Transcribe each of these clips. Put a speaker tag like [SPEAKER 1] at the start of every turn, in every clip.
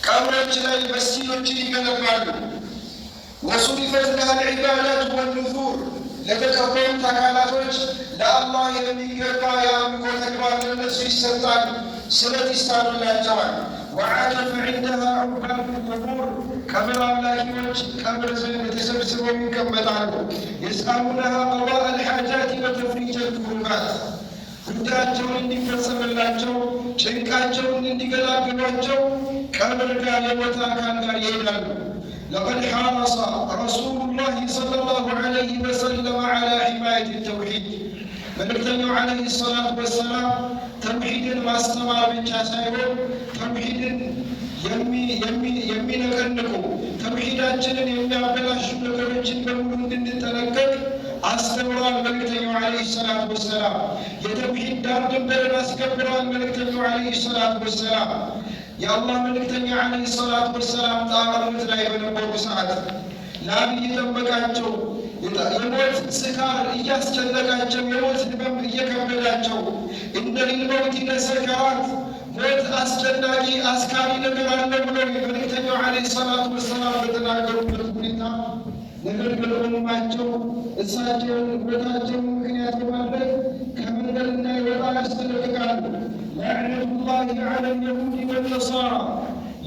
[SPEAKER 1] ቀብሮች ላይ መስጊዶችን ይገነባሉ። ወሱሪፈት ለሃ ልዒባዳት ወንዙር ለተቀበሉት አካላቶች ለአላህ የሚገባ የአምልኮ ተግባር ለነሱ ይሰጣል፣ ስለት ይሳሉላቸዋል። ወዓረፈ ዒንደሃ ዑባዱ ልቁቡር ቀብር አምላኪዎች ቀብር ዘንድ ተሰብስበው ይቀመጣሉ። የስአሉነሃ ቀዳእ አልሓጃት ወተፍሪጀ ልኩሩባት ጉዳያቸውን እንዲፈጸምላቸው ጭንቃቸውን እንዲገላግሏቸው ቀብር ጋር የሞተ አካል ጋር ይሄዳሉ። لقد حرص رسول الله صلى الله عليه وسلم على حماية التوحيد መልእክተኛው عليه الصلاة والسلام ተውሂድን ማስተማር ብቻ ሳይሆን ተውሂድን የሚነቀንቁ ተውሂዳችንን የሚያበላሹ ነገሮችን በሙሉ እንድንጠነቀቅ አስተምሯል። መልእክተኛው عليه الصلاة والسلام የተውሂድ ዳር ድንበርን አስከብረዋል። መልእክተኛው عليه الصلاة والسلام የአላህ መልእክተኛ عليه الصلاة والسلام ጣዖት ላይ በነበሩ ሰዓት ላብ እየጠበቃቸው የሞት ስካር እያስጨነቃቸው የሞት ህመም እየከበዳቸው እንደ ሊልመውት ለሰከራት ሞት አስጨናቂ አስካሪ ነገር አለ ብለው መልእክተኛው عليه الصلاة والسلام በተናገሩበት ሁኔታ ነገር ግን ኡማቸው እሳቸውን ቦታቸውን ምክንያት በማድረግ ከመንገድ እንዳይወጣ ያስጠነቅቃሉ። ለዕነቱላሂ ዐለ ልየሁድ ወነሳራ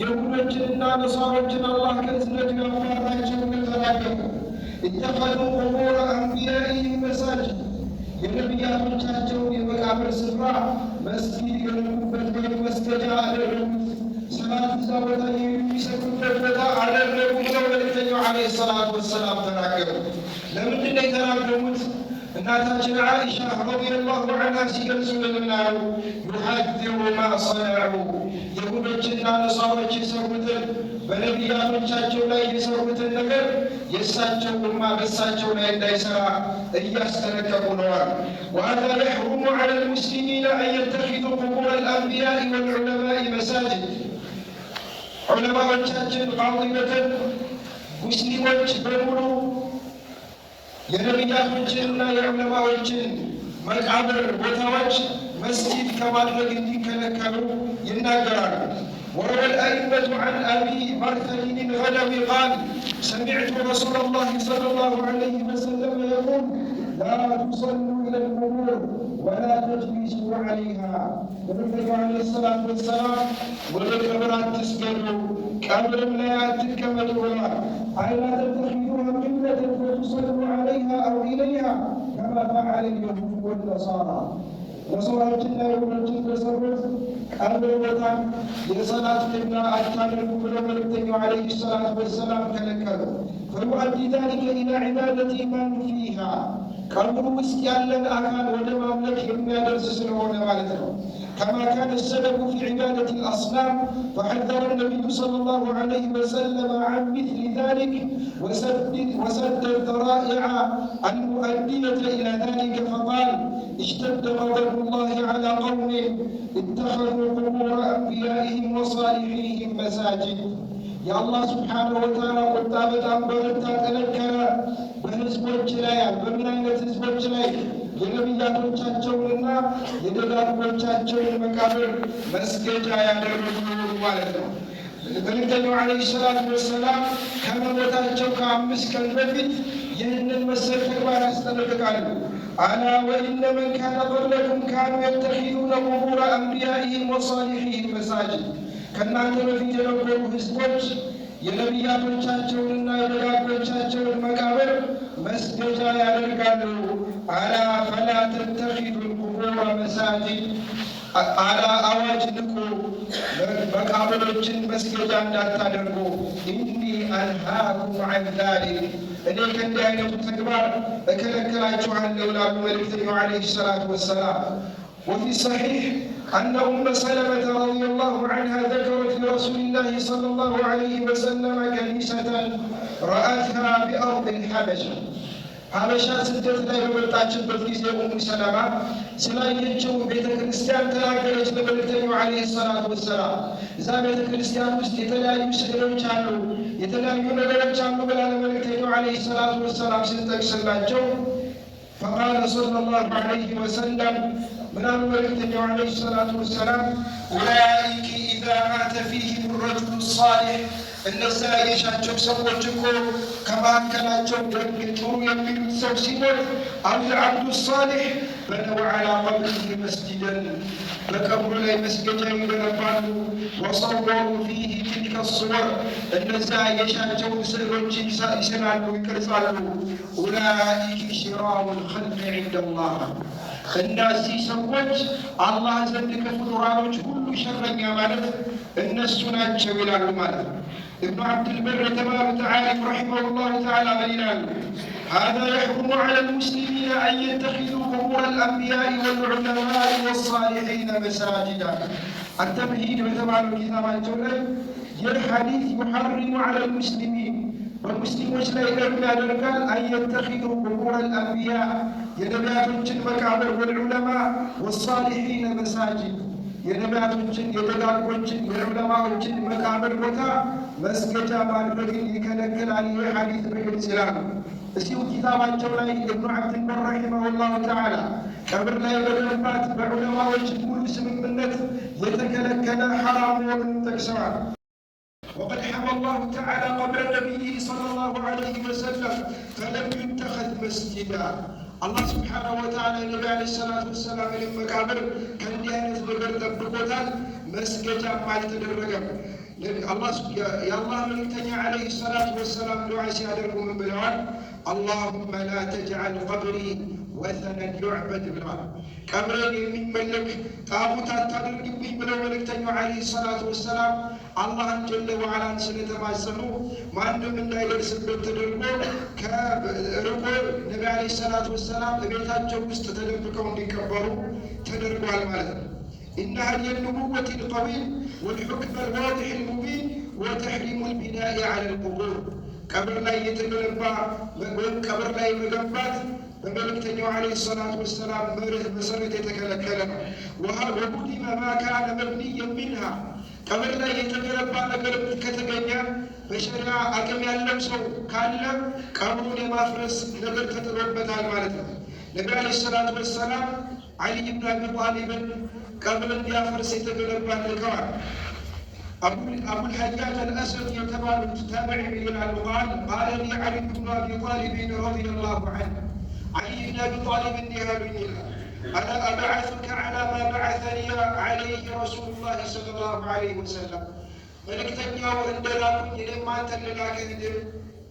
[SPEAKER 1] የሁዶችንና ነሳሮችን አላህ ከእዝነቱ ያባራቸውን ተናገሩ። ኢተኸዙ ቁቡረ አንቢያኢሂም መሳጅድ የነቢያቶቻቸውን የመቃብር ስፍራ መስጊድ የገነቡበት ወይም መስገጃ አደረጉት። ሰላት እዛ ቦታ የሚሰግዱበት ቦታ አደረጉ ብለው መልእክተኛው عليه الصلاة والسلام ተናገሩ። ለምንድን ነው የተናገሩት? እናታችን ዓኢሻ ረዲየላሁ ዐንሃ ሲገልጹልን ምን አሉ? ዩሐዚሩ ማ ሰነዑ የሁዶችና ነሳሮች የሰሩትን በነቢያቶቻቸው ላይ የሰሩትን ነገር የእሳቸው ኡማ በእሳቸው ላይ እንዳይሰራ እያስጠነቀቁ ነዋል። ወሀዛ የሕሩሙ ዐለ ልሙስሊሚነ አን የተኺዙ ቁቡረ ልአንቢያኢ ወልዑለማኢ መሳጅድ ዑለማዎቻችን ቃጢበትን ሙስሊሞች በሙሉ የነቢያቶችንና የዑለማዎችን መቃብር ቦታዎች መስጊድ ከማድረግ እንዲከለከሉ ይናገራሉ። وروى الأئمة عن أبي مرثد الغنوي قال سمعت رسول الله صلى الله عليه وسلم يقول لا تصلوا إلى القبور ولا تجلسوا عليها. النبي عليه الصلاة والسلام والقبرات تسجدوا قبر لا تكملوا أي لا تتخذوها قبلة فتصلوا عليها أو إليها كما فعل اليهود والنصارى. ነሳሮችና የሁዶችን በሰሩት ቀብር ቦታ የሰላት ቅብላ አታድርጉ ብለው መልእክተኛው عليه الصلاة والسلام ከለከሉ። فيؤدي ذلك إلى عبادة من فيها ቀብሩ ውስጥ ያለን አካል ወደ ማምለክ የሚያደርስ ስለሆነ ማለት ነው። كما كان السلف في عبادة الأصنام فحذر النبي صلى الله عليه وسلم عن مثل ذلك وسد الذرائع المؤدية إلى ذلك فقال اشتد غضب الله على قوم اتخذوا قبور أنبيائهم وصالحيهم مساجد. يا الله سبحانه وتعالى قلت بتام برتا تنكر በህዝቦች ላይ በምን አይነት ህዝቦች ላይ የነቢያቶቻቸውንና የደጋጎቻቸውን መቃብር መስገጃ ያደረጉ ማለት ነው። መልእክተኛው عليه الصلاة والسلام ከመሞታቸው ከ5 ቀን በፊት ይህንን መሰል ተግባር ያስጠነቅቃሉ። አላ ወኢነ መን ካነ ቀብለኩም ካኑ የተኺዙነ ቁቡረ አንቢያኢሂም ወሳሊሒሂም መሳጅድ ከእናንተ በፊት የነበሩ ህዝቦች የነቢያቶቻቸውንና የደጋጎቻቸውን መቃብር መስገጃ ያደርጋሉ። አላ ፈላ ተተኺዙ ልቁቡረ መሳጅድ አላ አዋጅ ንቁ፣ መቃብሮችን መስገጃ እንዳታደርጉ። ኢኒ አንሃኩም ዐን ዛሊክ እኔ ከእንዲህ አይነቱ ተግባር እከለከላችኋለሁ ላሉ መልእክተኛው عليه الصلاة والسلام. وفي الصحيح أن أم سلمة رضي الله عنها ذكرت لرسول الله صلى الله عليه وسلم كنيسة رأتها بأرض الحبشة ሀበሻ ስደት ላይ በመጣችበት ጊዜ ኡሙ ሰለማ ስላየችው ቤተ ክርስቲያን ተናገረች ለመልእክተኛው عليه الصلاة والسلام። እዛ ቤተ ክርስቲያን ውስጥ የተለያዩ ስዕሎች አሉ፣ የተለያዩ ነገሮች አሉ ብላ ለመልእክተኛው عليه الصلاة والسلام ስትጠቅስላቸው فقال صلى الله عليه وسلم من الملك عليه الصلاة والسلام أولئك إذا مات فيهم الرجل الصالح እነዚያ የሻቸው ሰዎች እኮ ከመካከላቸው ደግ ጥሩ የሚሉት ሰው ሲሞት አልዓብዱ ሷሊሕ በነው ዐላ ቀብሪሂ መስጂደን በቀብሩ ላይ መስገጃ ይገነባሉ። ወሰወሩ ፊህ ትልከ ሱወር እነዚያ የሻቸውን ስዕሎች ይስላሉ፣ ይቀርጻሉ። ኡላኢከ ሽራሩል ኸልቅ ዐንደላህ እነዚህ ሰዎች አላህ ዘንድ ከፍጡራኖች ሁሉ ሸረኛ ማለት እነሱ ናቸው ይላሉ ማለት ነው። ابن عبد البر تبارك وتعالى رحمه الله تعالى بينان هذا يحرم على المسلمين أن يتخذوا قبور الأنبياء والعلماء والصالحين مساجدا. التمهيد بتبارك كتاب الجنة الحديث يحرم على المسلمين والمسلمون لا يدرون أن يتخذوا قبور الأنبياء ينبيات المكابر والعلماء والصالحين مساجد የነቢያቶችን የተጋቆችን የዑለማዎችን መቃብር ቦታ መስገጃ ማድረግን ይከለክላል። ይህ ሐዲስ በግልጽ ይላል። እዚሁ ኪታባቸው ላይ ኢብኑ ዐብድልበር ረሒመሁላሁ ተዓላ ቀብር ላይ በመግባት በዑለማዎች ሙሉ ስምምነት የተከለከለ ሐራም መሆኑን ጠቅሰዋል። وقد حمى الله تعالى قبر نبيه صلى الله عليه وسلم فلم يتخذ مسجدا الله سبحانه وتعالى النبي عليه الصلاة والسلام المقابر كان ديانة بقر تبقوتال مسجدا ما يتدرقم يا الله من تنيا عليه الصلاة والسلام دعاء سيادركم من بلوان اللهم لا تجعل قبري وثنا يعبد بالله ቀብሬን የሚመለክ ጣዖት አታድርግብኝ ብለው መልእክተኛው ዓለይሂ ሰላቱ ወሰላም አላህን ጀለ ወዐላን ስለተማጸኑ ማንም እንዳይደርስበት ተደርጎ ከርቆ ነቢ ዓለይሂ ሰላቱ ወሰላም በቤታቸው ውስጥ ተደብቀው እንዲቀበሩ ተደርጓል ማለት ነው። إن هدي النبوة القويم والحكم الواضح المبين وتحريم البناء على القبور ቀብር ላይ የተገነባ ወይም ቀብር ላይ መገንባት በመልእክተኛው ዓለይሂ ሰላቱ ወሰላም መርህ መሰረት የተከለከለ ነው። ወሁዲመ ማ ካነ መብኒየን ሚንሃ ቀብር ላይ የተገነባ ነገር ከተገኘ በሸሪዓ አቅም ያለው ሰው ካለ ቀብሩን የማፍረስ ነገር ተጥሎበታል ማለት ነው። ነቢ ዓለይሂ ሰላቱ ወሰላም ዓሊ ብን አቢ ጣሊብን ቀብር እንዲያፈርስ የተገነባ ልከዋል። أبو الحجاج الأسد يتبال تابعي من قال لي علي بن أبي طالب رضي الله عنه علي بن أبي طالب يهالني أنا أبعثك على ما بعثني عليه رسول الله صلى الله عليه وسلم ملكتني وإندلاكم إلما تللاك ذكر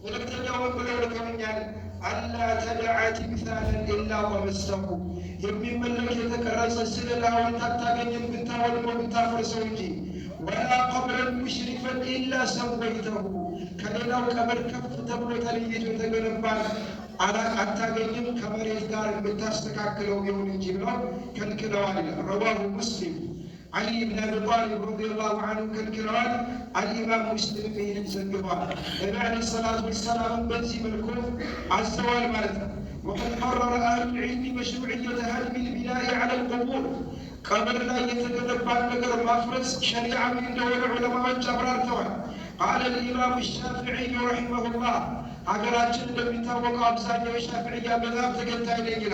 [SPEAKER 1] ملكتني وإنبلولك من يعني ألا تدع تمثالا إلا ومسه يمي ملك يتكرس السلة وانتاقين ينبتا والمبتا فرسوجي ولا قبرا مشرفا إلا سويته كليلاو قبر كف تبلو تليجو تغنبال على أتاقيم كمريز دار بتاستكاكلو بيون الجبلو كالكلوان رواه مسلم علي بن أبي طالب رضي الله عنه كالكلوان الإمام مسلم به الزنجبال النبي عليه الصلاة والسلام بنزي ملكوف عزوال مالته وقد قرر أهل العلم مشروعية هدم البناء على القبور قبر لا يتجنب نقر مفرس شريعة من دول العلماء الجبرار توان قال الإمام الشافعي رحمه الله عقلاتنا لم يتوقع أبزاني الشافعية مذهب تقلتها إليه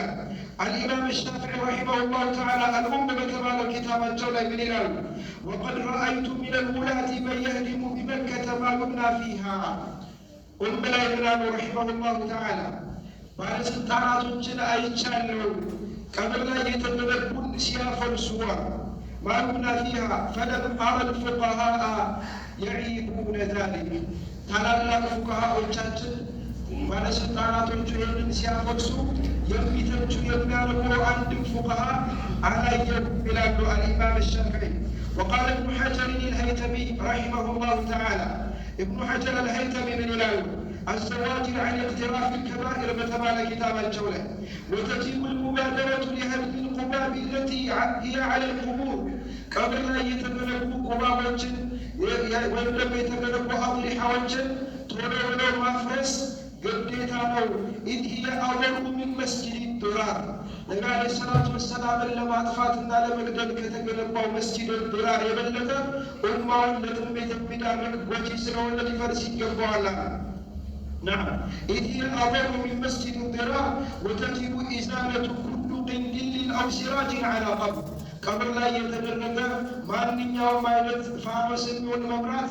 [SPEAKER 1] الإمام الشافعي رحمه الله تعالى الأم بتبال الكتاب الجولة من الأرض وقد رأيت من الولاة من يهدم بمكة ما يبنى فيها لا يبنى رحمه الله تعالى بعد سلطانات جنا أيتشالوا قبل لا يتبلغون سياف السور ما يبنى فيها فلم أرى الفقهاء يعيبون ذلك ታላላቅ ፉቃሃዎቻችን ባለስልጣናቶችን ሲያፈርሱ የሚተቹ የሚያርቁ አንድም ፉቃሃ አላየሁም ይላሉ አልኢማም الشافعي. وقال ابن حجر الهيثمي رحمه الله تعالى ابن حجر الهيثمي من ይላሉ الزواجر عن اقتراف الكبائر بتبال كتاب الجولة وتجب المبادرة لهدم القباب التي هي على القبور قبل لا يتبلغوا قبابا ወይም ደግሞ የተገነቡ አضሪሓዎችን ቶሎ ብለው ማፍረስ ግዴታ ነው። ኢዝ ሂየ አወሩ ሚን መስጂድ ዱራር ነቢ ዓለይሂ ሰላቱ ወሰላምን ለማጥፋትና ለመግደል ከተገነባው መስጂድ ዱራር የበለጠ ኡማውን ለጥሜት የሚዳርግ ጎጂ ስለሆነ ሊፈርስ ይገባዋል። نعم إذ هي أضر من مسجد الضرار وتجب إزالة كل قنديل أو سراج على قبر ቀብር ላይ የተደረገ ማንኛውም አይነት ፋኖስ የሚሆን መብራት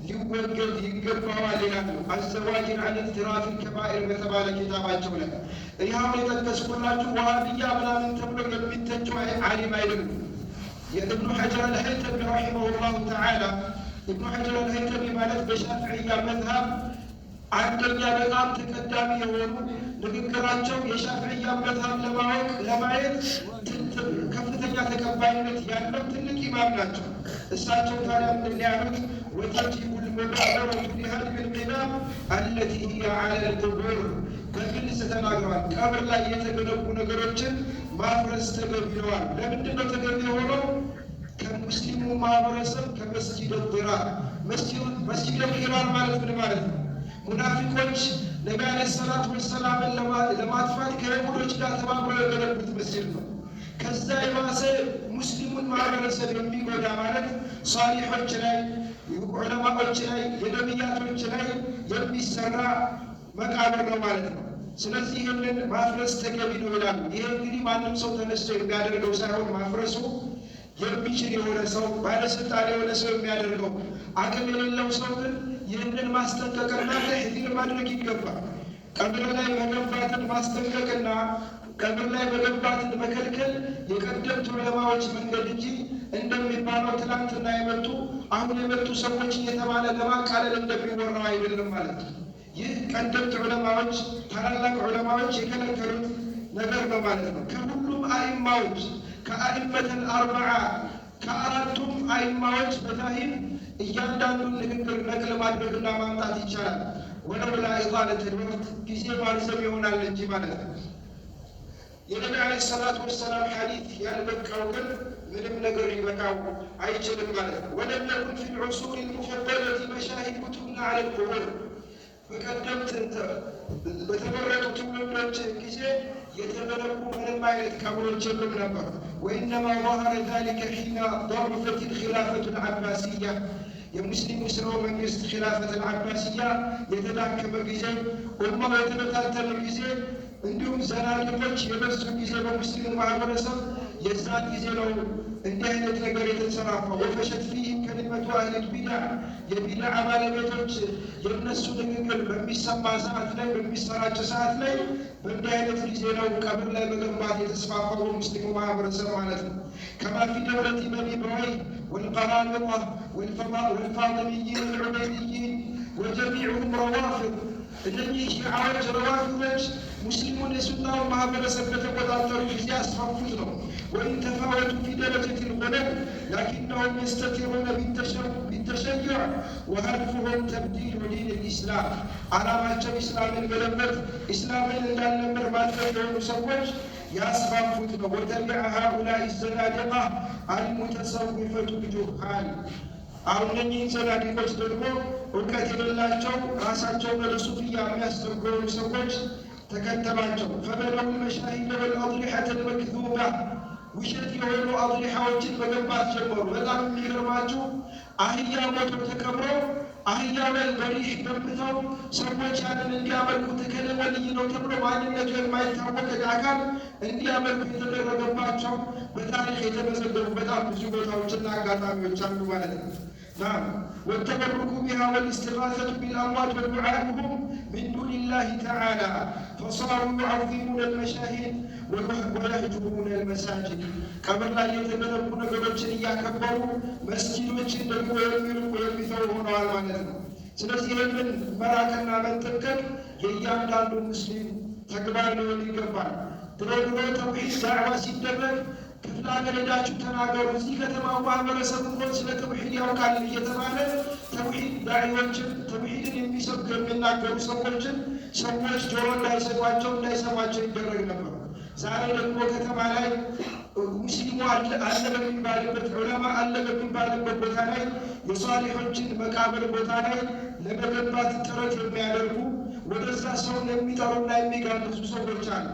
[SPEAKER 1] ሊወገድ ይገባዋል ይላሉ። አዘዋጅን አን ኢቅትራፍ ከባኢር በተባለ ኪታባቸው ላይ ይኸው የጠቀስኩላችሁ ዋሃብያ ምናምን ተብሎ የሚተቹ ዓሊም አይደሉም። የኢብኑ ሐጀር አልሀይተሚ ረሒመሁላሁ ተዓላ ኢብኑ ሐጀር አልሀይተሚ ማለት በሻፊዕያ መዝሀብ አንደኛ በጣም ተቀዳሚ የሆኑ ንግግራቸው የሻፊዕያ መዝሀብ ለማወቅ ለማየት ከፍተኛ ተቀባይነት ያለው ትልቅ ኢማም ናቸው። እሳቸው ታዲያ ምንድን ያሉት ወተጅቡ ልሙባደረቱ ሊሀድሚ ልቂናም አለቲ ሂየ ዐለ ልቁቡር በግልጽ ተናግረዋል። ቀብር ላይ የተገነቡ ነገሮችን ማፍረስ ተገቢ ነዋል። ለምንድን ነው ተገቢ የሆነው? ከሙስሊሙ ማህበረሰብ ከመስጂድ ዲራር መስጂድ ዲራር ማለት ምን ማለት ነው? ሙናፊቆች ነቢ ዓለይሂ ሰላቱ ወሰላምን ለማጥፋት ከይሁዶች ጋር ተባብረው የገነቡት መስጂድ ነው። ከዛ የባሰ ሙስሊሙን ማህበረሰብ የሚጎዳ ማለት ሷሊሖች ላይ ዑለማዎች ላይ የነቢያቶች ላይ የሚሰራ መቃብር ነው ማለት ነው። ስለዚህ ይህንን ማፍረስ ተገቢ ነው ይላሉ። ይሄ እንግዲህ ማንም ሰው ተነስቶ የሚያደርገው ሳይሆን ማፍረሱ የሚችል የሆነ ሰው ባለስልጣን የሆነ ሰው የሚያደርገው፣ አቅም የሌለው ሰው ግን ይህንን ማስጠንቀቅና ተሕዚር ማድረግ ይገባል። ቀብር ላይ መገንባትን ማስጠንቀቅና ቀብር ላይ መገንባትን መከልከል የቀደምት ዑለማዎች መንገድ እንጂ እንደሚባለው ትናንትና የመጡ አሁን የመጡ ሰዎች እየተባለ ለማቃለል እንደሚወራው አይደለም ማለት ነው። ይህ ቀደምት ዑለማዎች ታላላቅ ዑለማዎች የከለከሉት ነገር ነው ማለት ነው። ከሁሉም አኢማዎች ከአኢመተል አርበዓ ከአራቱም አኢማዎች በታሂም እያንዳንዱን ንግግር ነቅል ማድረግና ማምጣት ይቻላል። ወለውላ ኢጣለተል ወቅት ጊዜ ማርዘም ይሆናል እንጂ ማለት ነው። የነቢ ዓለይሂ ሰላቱ ወሰላም ሐዲት ያልበቃው ግን ምንም ነገር ሊበቃው አይችልም ማለት ነው። ወለም የኩን ፊ ልዑሱር ልሙፈደለት መሻሂድ ቱብና ዐለ ልቁቡር በቀደምት በተመረጡ ትውልዶች ጊዜ የተገነቡ ምንም አይነት ቀብሮች የሉም ነበር። ወኢነማ ظهر ذلك حين ضعفت الخلافة العباسية የሙስሊሙ ስርወ መንግስት ኺላፈት አልዓባሲያ የተዳከመ ጊዜ ኡማው የተበታተነ ጊዜ እንዲሁም ዘናቂዎች የበዙ ጊዜ በሙስሊሙ ማህበረሰብ የዛን ጊዜ ነው እንዲህ አይነት ነገር የተንሰራፋው። ወፈሸት ፊህም ከሊመቱ አህሊል ቢድዓ የቢድዓ ባለቤቶች የእነሱ ንግግር በሚሰማ ሰዓት ላይ በሚሰራጭ ሰዓት ላይ በእንዲህ አይነት ጊዜ ነው ቀብር ላይ መገንባት የተስፋፋው በሙስሊሙ ማህበረሰብ ማለት ነው። ከማ ፊ ደውለት በኒ ቡወይህ ወልቀራሚጣ ወልፋጢሚይን ወልዑበይድይን ወጀሚዑሁም ረዋፊድ እነኚህ ሺዓዎች ረዋፊዶች ሙስሊሙን የሱናውን ማህበረሰብ በተቆጣጠሩ ጊዜ ያስፋፉት ነው። ወኢን ተፋወቱ ፊ ደረጀት ልጉለብ ላኪነሁም የስተቲሩነ ቢተሸዩዕ ወሀድፉሁም ተብዲሉ ዲን ልኢስላም ዓላማቸው ኢስላምን መለመድ ኢስላምን እንዳልነበር ማድረግ የሆኑ ሰዎች ያስፋፉት ነው። ወተቢዐ ሃኡላኢ ዘናዲቃ አልሙተሰዊፈቱ ቢጁሃል አሁን እነኚህን ዘናዲቆች ደግሞ እውቀት የሌላቸው ራሳቸውን ወደ ሱፍያ የሚያስተምሩ ሰዎች ተከተሏቸው። ፈበነው መሻሂድ ወልአድሪሐተ ልመክዙባ ውሸት የሆኑ አድሪሐዎችን መገንባት ጀመሩ። በጣም የሚገርማችሁ አህያ ሞቶ ተቀብሮ አህያ ላይ በሪህ ገንብተው ሰዎች ያንን እንዲያመልኩ ተከለ ወልይ ነው ተብሎ ማንነቱ የማይታወቅ አካል እንዲያመልኩ የተደረገባቸው በታሪክ የተመዘገቡ በጣም ብዙ ቦታዎችና አጋጣሚዎች አሉ ማለት ነው። نعم والتبرك بها والاستغاثة بالأموات ودعائهم من دون الله تعالى فصاروا يعظمون المشاهد ويهجرون المساجد قبل لا يتبنون ነገሮችን እያከበሩ መስጂዶችን ደግሞ የሚርቁ የሚተው ሆነዋል ማለት ነው። ስለዚህ ይህንን መራቅና መጠንቀቅ የእያንዳንዱ ሙስሊም ተግባር ሊሆን ይገባል። ድሮ ተውሒድ ዳዕዋ ሲደረግ ክፍለ ሀገር ሄዳችሁ ተናገሩ፣ እዚህ ከተማው ማህበረሰብ እንኳን ስለ ተውሒድ ያውቃል እየተባለ ተውሒድ ዳዒዎችን ተውሒድን የሚሰብኩ የሚናገሩ ሰዎችን ሰዎች ጆሮ እንዳይሰጧቸው እንዳይሰማቸው ይደረግ ነበር። ዛሬ ደግሞ ከተማ ላይ ሙስሊሙ አለ በሚባልበት ዑለማ አለ በሚባልበት ቦታ ላይ የሷሊሖችን መቃብር ቦታ ላይ ለመገንባት ጥረት የሚያደርጉ ወደዛ ሰውን የሚጠሩና የሚጋብዙ ሰዎች አሉ።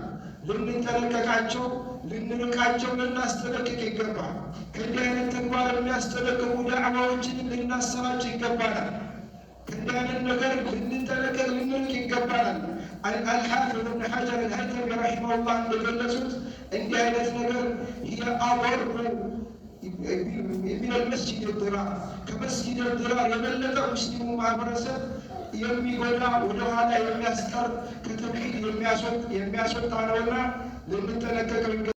[SPEAKER 1] ልንጠነቀቃቸው ልንርቃቸው ልናስጠነቅቅ ይገባል። ከእንዲህ አይነት ተግባር የሚያስጠነቅቁ ዳዕዋዎችን ልናሰራጭ ይገባናል። ከእንዲህ አይነት ነገር ልንጠነቀቅ ልንርቅ ይገባናል። አልሓፊዝ እብን ሐጀር አልሀይተሚ ረሒመሁላህ እንደገለጹት እንዲህ አይነት ነገር አበሩ من المسجد الضرار كمسجد الضرار يبلغ مسلم ማህበረሰብ የሚጎዳ ወደ ኋላ የሚያስቀር ከተውሂድ የሚያስወጣ ነውና ልንጠነቀቅ